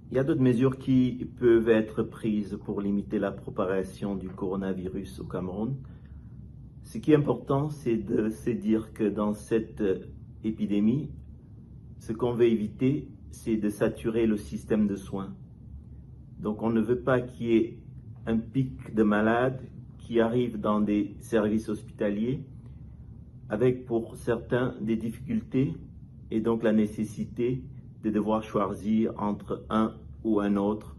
Il y a d'autres mesures qui peuvent être prises pour limiter la propagation du coronavirus au Cameroun. Ce qui est important, c'est de se dire que dans cette épidémie, ce qu'on veut éviter, c'est de saturer le système de soins. Donc on ne veut pas qu'il y ait un pic de malades qui arrivent dans des services hospitaliers avec pour certains des difficultés et donc la nécessité de devoir choisir entre un ou un autre,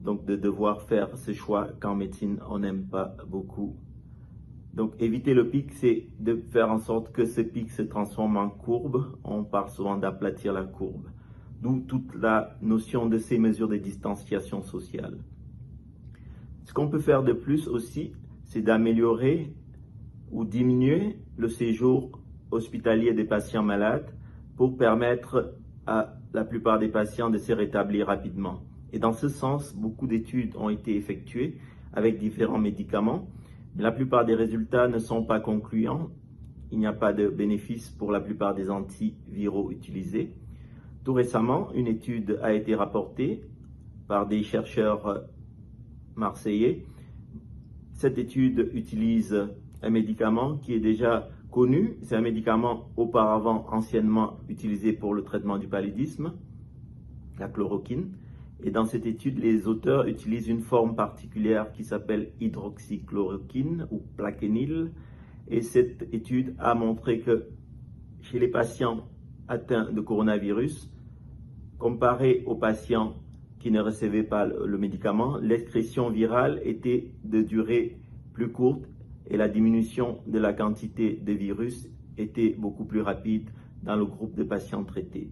donc de devoir faire ce choix qu'en médecine on n'aime pas beaucoup. Donc éviter le pic, c'est de faire en sorte que ce pic se transforme en courbe. On parle souvent d'aplatir la courbe, d'où toute la notion de ces mesures de distanciation sociale. Ce qu'on peut faire de plus aussi, c'est d'améliorer ou diminuer le séjour hospitalier des patients malades pour permettre à la plupart des patients de se rétablir rapidement. Et dans ce sens, beaucoup d'études ont été effectuées avec différents médicaments. Mais la plupart des résultats ne sont pas concluants. Il n'y a pas de bénéfice pour la plupart des antiviraux utilisés. Tout récemment, une étude a été rapportée par des chercheurs marseillais. Cette étude utilise un médicament qui est déjà connu. C'est un médicament auparavant anciennement utilisé pour le traitement du paludisme, la chloroquine. Et dans cette étude, les auteurs utilisent une forme particulière qui s'appelle hydroxychloroquine ou plaquenil. Et cette étude a montré que chez les patients atteints de coronavirus, comparé aux patients qui ne recevaient pas le médicament, l'excrétion virale était de durée plus courte et la diminution de la quantité de virus était beaucoup plus rapide dans le groupe de patients traités.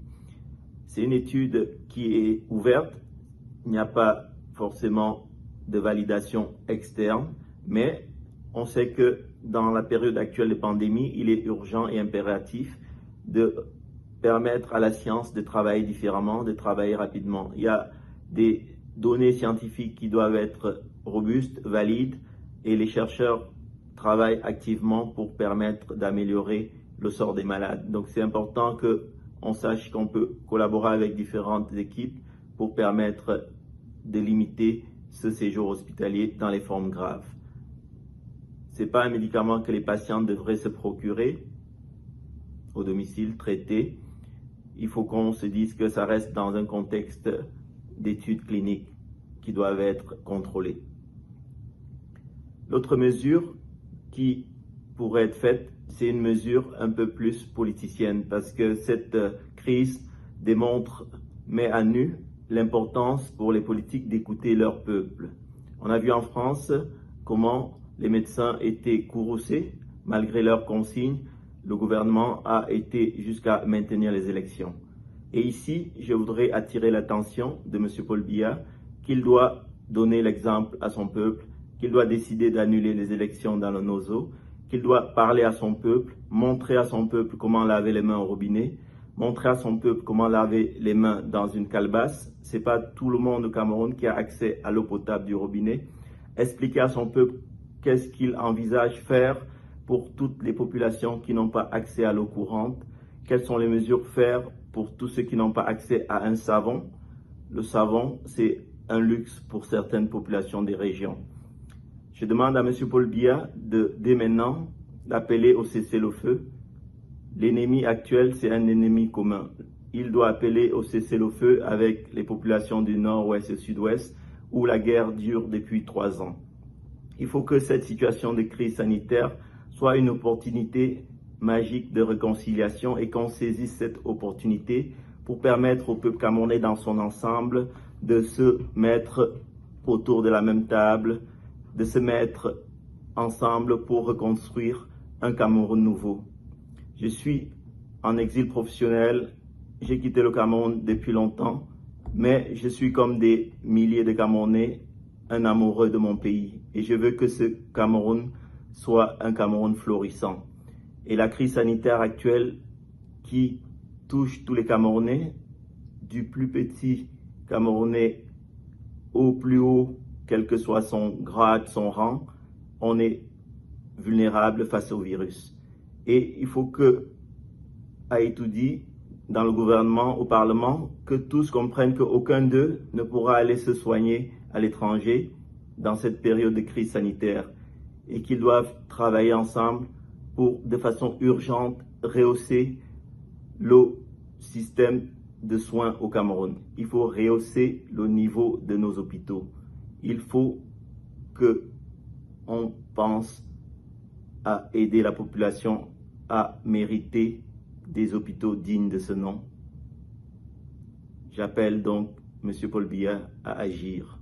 C'est une étude qui est ouverte. Il n'y a pas forcément de validation externe, mais on sait que dans la période actuelle de pandémie, il est urgent et impératif de permettre à la science de travailler différemment, de travailler rapidement. Il y a des données scientifiques qui doivent être robustes, valides, et les chercheurs travaillent activement pour permettre d'améliorer le sort des malades. Donc c'est important qu'on sache qu'on peut collaborer avec différentes équipes pour permettre de limiter ce séjour hospitalier dans les formes graves. Ce n'est pas un médicament que les patients devraient se procurer au domicile, traité. Il faut qu'on se dise que ça reste dans un contexte d'études cliniques qui doivent être contrôlées. L'autre mesure qui pourrait être faite, c'est une mesure un peu plus politicienne parce que cette crise démontre, met à nu l'importance pour les politiques d'écouter leur peuple. On a vu en France comment les médecins étaient courroucés malgré leurs consignes. Le gouvernement a été jusqu'à maintenir les élections. Et ici, je voudrais attirer l'attention de M. Paul Biya qu'il doit donner l'exemple à son peuple, qu'il doit décider d'annuler les élections dans le Nozo, qu'il doit parler à son peuple, montrer à son peuple comment laver les mains au robinet, montrer à son peuple comment laver les mains dans une calebasse. Ce n'est pas tout le monde au Cameroun qui a accès à l'eau potable du robinet. Expliquer à son peuple qu'est-ce qu'il envisage faire pour toutes les populations qui n'ont pas accès à l'eau courante, quelles sont les mesures faire pour tous ceux qui n'ont pas accès à un savon. Le savon, c'est un luxe pour certaines populations des régions. Je demande à M. Paul Biya dès maintenant d'appeler au cessez-le-feu. L'ennemi actuel, c'est un ennemi commun. Il doit appeler au cessez-le-feu avec les populations du nord-ouest et sud-ouest où la guerre dure depuis 3 ans. Il faut que cette situation de crise sanitaire soit une opportunité magique de réconciliation et qu'on saisisse cette opportunité pour permettre au peuple camerounais dans son ensemble de se mettre autour de la même table, de se mettre ensemble pour reconstruire un Cameroun nouveau. Je suis en exil professionnel, j'ai quitté le Cameroun depuis longtemps, mais je suis comme des milliers de Camerounais, un amoureux de mon pays. Et je veux que ce Cameroun soit un Cameroun florissant. Et la crise sanitaire actuelle qui touche tous les Camerounais, du plus petit Camerounais au plus haut, quel que soit son grade, son rang, on est vulnérable face au virus. Et il faut que Aïtoudi dans le gouvernement, au Parlement, que tous comprennent qu'aucun d'eux ne pourra aller se soigner à l'étranger dans cette période de crise sanitaire et qu'ils doivent travailler ensemble pour, de façon urgente, rehausser le système de soins au Cameroun. Il faut rehausser le niveau de nos hôpitaux. Il faut qu'on pense à aider la population à mériter des hôpitaux dignes de ce nom. J'appelle donc M. Paul Biya à agir.